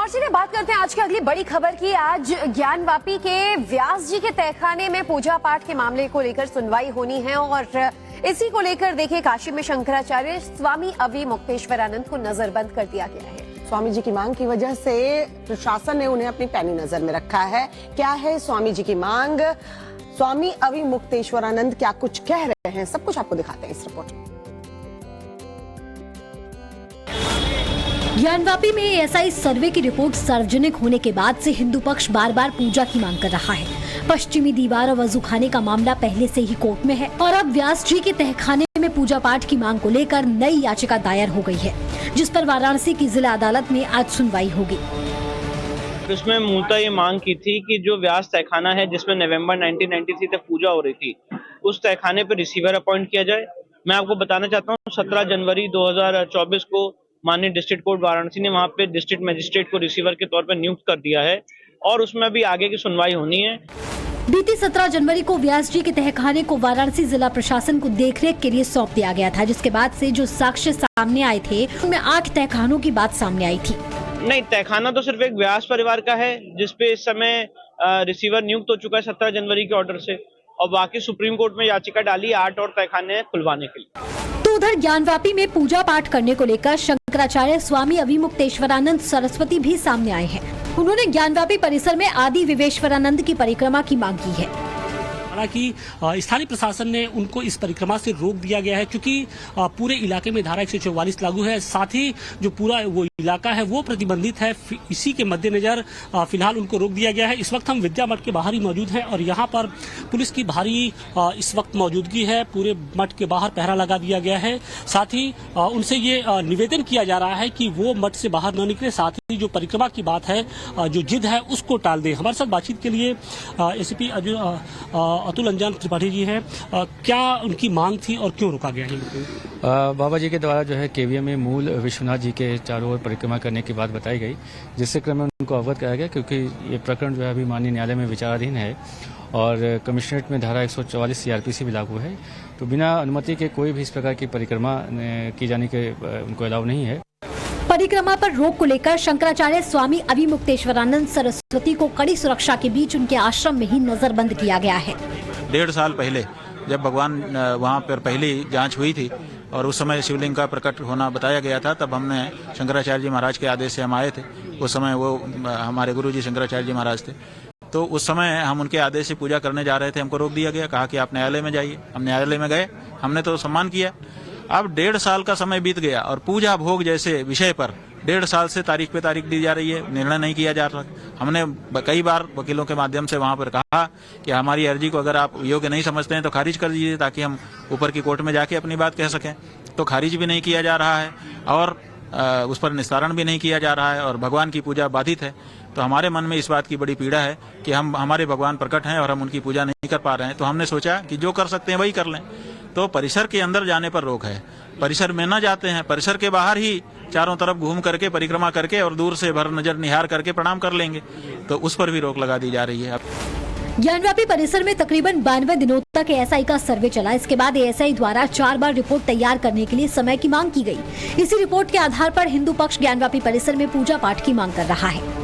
चलिए बात करते हैं आज की अगली बड़ी खबर की। आज ज्ञानवापी के व्यास जी के तहखाने में पूजा पाठ के मामले को लेकर सुनवाई होनी है और इसी को लेकर देखिए काशी में शंकराचार्य स्वामी अविमुक्तेश्वरानंद को नजरबंद कर दिया गया है। स्वामी जी की मांग की वजह से प्रशासन ने उन्हें अपनी पैनी नजर में रखा है। क्या है स्वामी जी की मांग, स्वामी अविमुक्तेश्वरानंद क्या कुछ कह रहे हैं, सब कुछ आपको दिखाते हैं इस रिपोर्ट में। ज्ञानवापी में एएसआई सर्वे की रिपोर्ट सार्वजनिक होने के बाद से हिंदू पक्ष बार बार पूजा की मांग कर रहा है। पश्चिमी दीवार और वजू खाने का मामला पहले से ही कोर्ट में है और अब व्यास जी के तहखाने में पूजा पाठ की मांग को लेकर नई याचिका दायर हो गई है, जिस पर वाराणसी की जिला अदालत में आज सुनवाई होगी। इसमें मूलतः ये मांग की थी कि जो व्यास तहखाना है जिसमें नवंबर 1993 तक पूजा हो रही थी, उस तहखाने पर रिसीवर अपॉइंट किया जाए। मैं आपको बताना चाहता हूँ 17 जनवरी 2024 को माननीय डिस्ट्रिक्ट कोर्ट वाराणसी ने वहाँ पे डिस्ट्रिक्ट मजिस्ट्रेट को रिसीवर के तौर पर नियुक्त कर दिया है और उसमें अभी आगे की सुनवाई होनी है। बीती 17 जनवरी को व्यास जी के तहखाने को वाराणसी जिला प्रशासन को देखरेख के लिए सौंप दिया गया था, जिसके बाद से जो साक्ष्य सामने आए थे उनमें 8 तहखानों की बात सामने आई थी। नहीं, तहखाना तो सिर्फ एक व्यास परिवार का है जिसपे इस समय रिसीवर नियुक्त हो चुका है 17 जनवरी के ऑर्डर से, और बाकी सुप्रीम कोर्ट में याचिका डाली 8 और तहखाने खुलवाने के लिए। तो उधर ज्ञानवापी में पूजा पाठ करने को लेकर शंकराचार्य स्वामी अविमुक्तेश्वरानंद सरस्वती भी सामने आए हैं। उन्होंने ज्ञानवापी परिसर में आदि विवेश्वरानंद की परिक्रमा की मांग की है। हालांकि स्थानीय प्रशासन ने उनको इस परिक्रमा से रोक दिया गया है, क्योंकि पूरे इलाके में धारा 144 लागू है। साथ ही जो पूरा वो इलाका है वो प्रतिबंधित है। इसी के मद्देनजर फिलहाल उनको रोक दिया गया है। इस वक्त हम विद्या मठ के बाहर ही मौजूद हैं और यहाँ पर पुलिस की भारी इस वक्त मौजूदगी है। पूरे मठ के बाहर पहरा लगा दिया गया है। साथ ही उनसे ये निवेदन किया जा रहा है कि वो मठ से बाहर न निकले। साथ ही जो परिक्रमा की बात है, जो जिद है, उसको टाल दें। हमारे साथ बातचीत के लिए एसीपी अतुल अंजान त्रिपाठी जी हैं। क्या उनकी मांग थी और क्यों रोका गया है? बाबा जी के द्वारा जो है केवीएम में मूल विश्वनाथ जी के चारों ओर परिक्रमा करने की बात बताई गई, जिससे क्रम में उनको अवगत कराया गया, क्योंकि ये प्रकरण जो है अभी माननीय न्यायालय में विचाराधीन है और कमिश्नरेट में धारा 144 सीआरपीसी भी लागू है। तो बिना अनुमति के कोई भी इस प्रकार की परिक्रमा की जाने के उनको अलाउ नहीं है। परिक्रमा पर रोक को लेकर शंकराचार्य स्वामी अविमुक्तेश्वरानंद सरस्वती को कड़ी सुरक्षा के बीच उनके आश्रम में ही नजरबंद किया गया है। 1.5 साल पहले जब भगवान वहाँ पर पहली जांच हुई थी और उस समय शिवलिंग का प्रकट होना बताया गया था, तब हमने शंकराचार्य जी महाराज के आदेश से हम आए थे। उस समय वो हमारे गुरु जी शंकराचार्य जी महाराज थे। तो उस समय हम उनके आदेश से पूजा करने जा रहे थे, हमको रोक दिया गया, कहा कि आप न्यायालय में जाइए। हम न्यायालय में गए, हमने तो सम्मान किया। अब 1.5 साल का समय बीत गया और पूजा भोग जैसे विषय पर 1.5 साल से तारीख पे तारीख दी जा रही है, निर्णय नहीं किया जा रहा। हमने कई बार वकीलों के माध्यम से वहां पर कहा कि हमारी अर्जी को अगर आप योग्य नहीं समझते हैं तो खारिज कर दीजिए, ताकि हम ऊपर की कोर्ट में जाके अपनी बात कह सकें। तो खारिज भी नहीं किया जा रहा है और उस पर निस्तारण भी नहीं किया जा रहा है और भगवान की पूजा बाधित है। तो हमारे मन में इस बात की बड़ी पीड़ा है कि हमारे भगवान प्रकट हैं और हम उनकी पूजा नहीं कर पा रहे हैं। तो हमने सोचा कि जो कर सकते हैं वही कर लें। तो परिसर के अंदर जाने पर रोक है, परिसर में न जाते हैं, परिसर के बाहर ही चारों तरफ घूम करके परिक्रमा करके और दूर से भर नजर निहार करके प्रणाम कर लेंगे, तो उस पर भी रोक लगा दी जा रही है। ज्ञानवापी परिसर में तकरीबन 92 दिनों तक एएसआई का सर्वे चला। इसके बाद एएसआई द्वारा 4 बार रिपोर्ट तैयार करने के लिए समय की मांग की गई। इसी रिपोर्ट के आधार पर हिंदू पक्ष ज्ञानवापी परिसर में पूजा पाठ की मांग कर रहा है।